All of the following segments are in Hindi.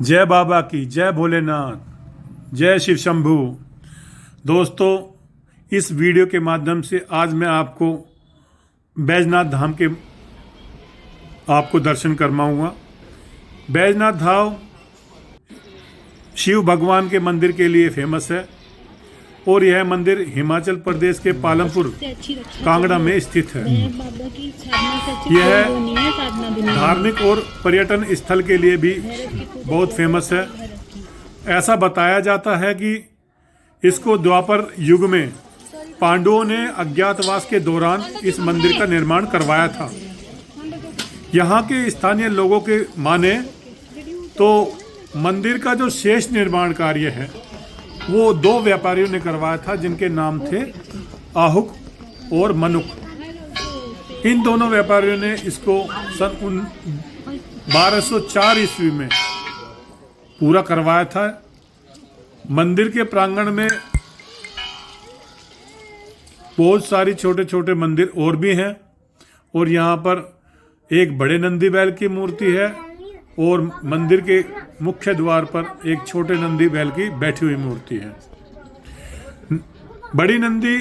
जय बाबा की, जय भोलेनाथ, जय शिव शंभू। दोस्तों, इस वीडियो के माध्यम से आज मैं आपको बैजनाथ धाम के आपको दर्शन करवाऊंगा। बैजनाथ धाम शिव भगवान के मंदिर के लिए फेमस है और यह मंदिर हिमाचल प्रदेश के पालमपुर कांगड़ा में स्थित है। यह धार्मिक और पर्यटन स्थल के लिए भी बहुत फेमस है। ऐसा बताया जाता है कि इसको द्वापर युग में पांडवों ने अज्ञातवास के दौरान इस मंदिर का निर्माण करवाया था। यहाँ के स्थानीय लोगों के माने तो मंदिर का जो शेष निर्माण कार्य है वो दो व्यापारियों ने करवाया था, जिनके नाम थे आहुक और मनुक। इन दोनों व्यापारियों ने इसको सन 1204 ईस्वी में पूरा करवाया था। मंदिर के प्रांगण में बहुत सारी छोटे छोटे मंदिर और भी हैं और यहाँ पर एक बड़े नंदी बैल की मूर्ति है और मंदिर के मुख्य द्वार पर एक छोटे नंदी बैल की बैठी हुई मूर्ति है। बड़ी नंदी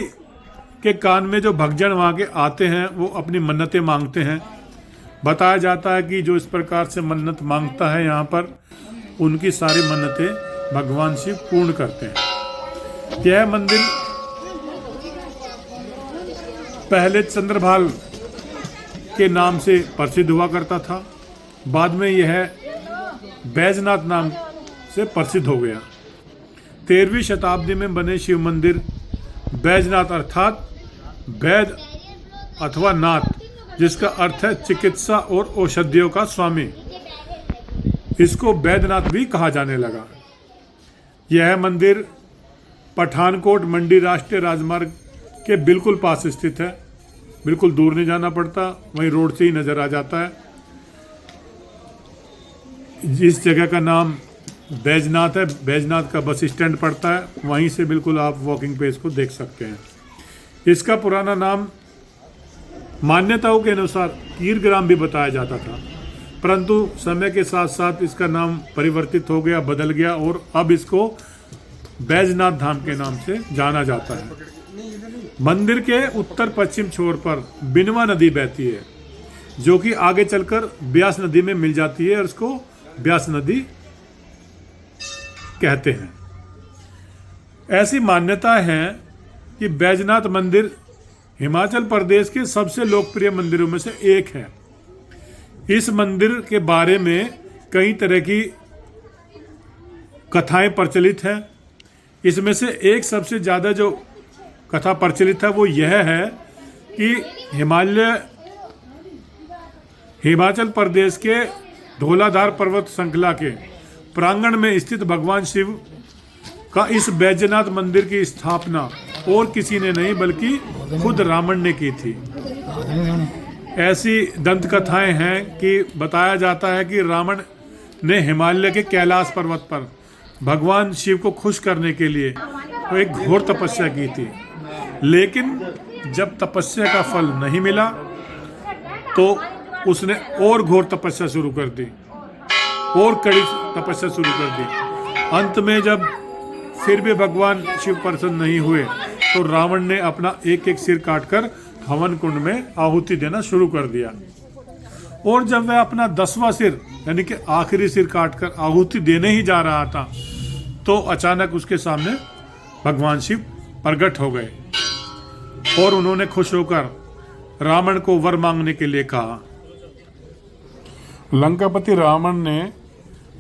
के कान में जो भक्तजन वहाँ के आते हैं वो अपनी मन्नतें मांगते हैं। बताया जाता है कि जो इस प्रकार से मन्नत मांगता है यहाँ पर, उनकी सारी मन्नतें भगवान शिव पूर्ण करते हैं। यह मंदिर पहले चंद्रभाल के नाम से प्रसिद्ध हुआ करता था, बाद में यह बैजनाथ नाम से प्रसिद्ध हो गया। 13वीं शताब्दी में बने शिव मंदिर बैजनाथ अर्थात वैद अथवा नाथ, जिसका अर्थ है चिकित्सा और औषधियों का स्वामी, इसको बैद्यनाथ भी कहा जाने लगा। यह मंदिर पठानकोट मंडी राष्ट्रीय राजमार्ग के बिल्कुल पास स्थित है। बिल्कुल दूर नहीं जाना पड़ता, वहीं रोड से ही नजर आ जाता है। जिस जगह का नाम बैजनाथ है, बैजनाथ का बस स्टैंड पड़ता है, वहीं से बिल्कुल आप वॉकिंग पे इसको देख सकते हैं। इसका पुराना नाम मान्यताओं के अनुसार कीरग्राम भी बताया जाता था, परंतु समय के साथ साथ इसका नाम परिवर्तित हो गया, बदल गया और अब इसको बैजनाथ धाम के नाम से जाना जाता है। मंदिर के उत्तर पश्चिम छोर पर बिनवा नदी बहती है, जो कि आगे चलकर ब्यास नदी में मिल जाती है और इसको ब्यास नदी कहते हैं। ऐसी मान्यता है कि बैजनाथ मंदिर हिमाचल प्रदेश के सबसे लोकप्रिय मंदिरों में से एक है। इस मंदिर के बारे में कई तरह की कथाएं प्रचलित हैं। इसमें से एक सबसे ज़्यादा जो कथा प्रचलित है वो यह है कि हिमाचल प्रदेश के धौलाधार पर्वत श्रृंखला के प्रांगण में स्थित भगवान शिव का इस बैजनाथ मंदिर की स्थापना और किसी ने नहीं बल्कि खुद रावण ने की थी। ऐसी दंत कथाएं हैं कि बताया जाता है कि रावण ने हिमालय के कैलाश पर्वत पर भगवान शिव को खुश करने के लिए तो एक घोर तपस्या की थी, लेकिन जब तपस्या का फल नहीं मिला तो उसने और घोर तपस्या शुरू कर दी और कड़ी तपस्या शुरू कर दी। अंत में जब फिर भी भगवान शिव प्रसन्न नहीं हुए तो रावण ने अपना एक एक सिर काटकर हवन कुंड में आहुति देना शुरू कर दिया और जब वह अपना 10वां सिर यानी कि आखिरी सिर काटकर आहुति देने ही जा रहा था तो अचानक उसके सामने भगवान शिव प्रकट हो गए और उन्होंने खुश होकर रावण को वर मांगने के लिए कहा। लंकापति रावण ने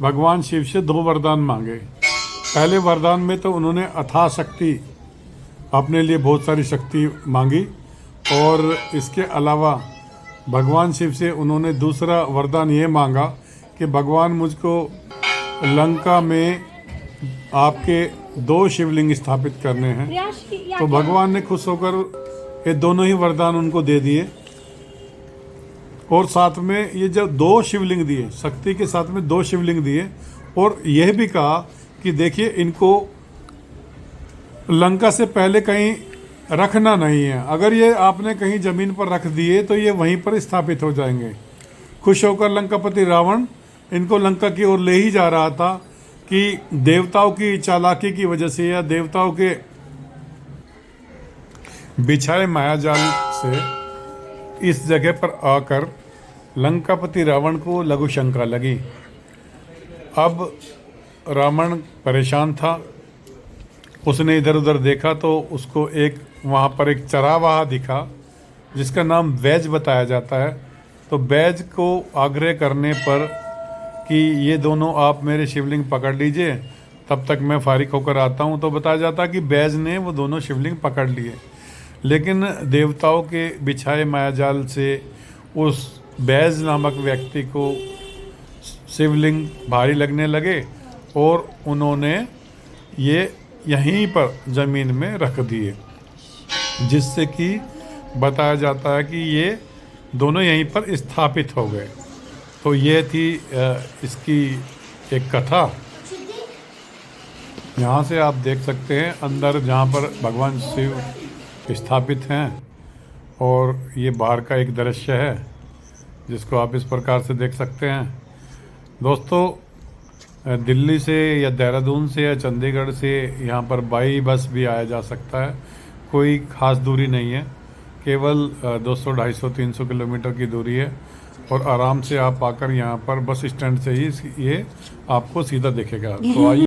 भगवान शिव से 2 वरदान मांगे। पहले वरदान में तो उन्होंने अथाह शक्ति, अपने लिए बहुत सारी शक्ति मांगी और इसके अलावा भगवान शिव से उन्होंने दूसरा वरदान ये मांगा कि भगवान मुझको लंका में आपके 2 शिवलिंग स्थापित करने हैं। तो भगवान ने खुश होकर ये दोनों ही वरदान उनको दे दिए और साथ में ये जब 2 शिवलिंग दिए, शक्ति के साथ में 2 शिवलिंग दिए और यह भी कहा कि देखिए इनको लंका से पहले कहीं रखना नहीं है, अगर ये आपने कहीं ज़मीन पर रख दिए तो ये वहीं पर स्थापित हो जाएंगे। खुश होकर लंकापति रावण इनको लंका की ओर ले ही जा रहा था कि देवताओं की चालाकी की वजह से या देवताओं के बिछाए मायाजाल से इस जगह पर आकर लंकापति रावण को लघु शंका लगी। अब रावण परेशान था। उसने इधर उधर देखा तो उसको एक वहाँ पर एक चरावाहा दिखा जिसका नाम बैज बताया जाता है। तो बैज को आग्रह करने पर कि ये दोनों आप मेरे शिवलिंग पकड़ लीजिए, तब तक मैं फारिग होकर आता हूँ, तो बताया जाता कि बैज ने वो दोनों शिवलिंग पकड़ लिए। लेकिन देवताओं के बिछाए मायाजाल से उस बैज नामक व्यक्ति को शिवलिंग भारी लगने लगे और उन्होंने ये यहीं पर ज़मीन में रख दिए, जिससे कि बताया जाता है कि ये दोनों यहीं पर स्थापित हो गए। तो ये थी इसकी एक कथा। यहाँ से आप देख सकते हैं अंदर जहाँ पर भगवान शिव स्थापित हैं, और ये बाहर का एक दृश्य है जिसको आप इस प्रकार से देख सकते हैं। दोस्तों, दिल्ली से या देहरादून से या चंडीगढ़ से यहाँ पर बाई बस भी आया जा सकता है। कोई ख़ास दूरी नहीं है, केवल 200, 250, 300 किलोमीटर की दूरी है, और आराम से आप आकर यहाँ पर बस स्टैंड से ही ये आपको सीधा दिखेगा। तो आइए।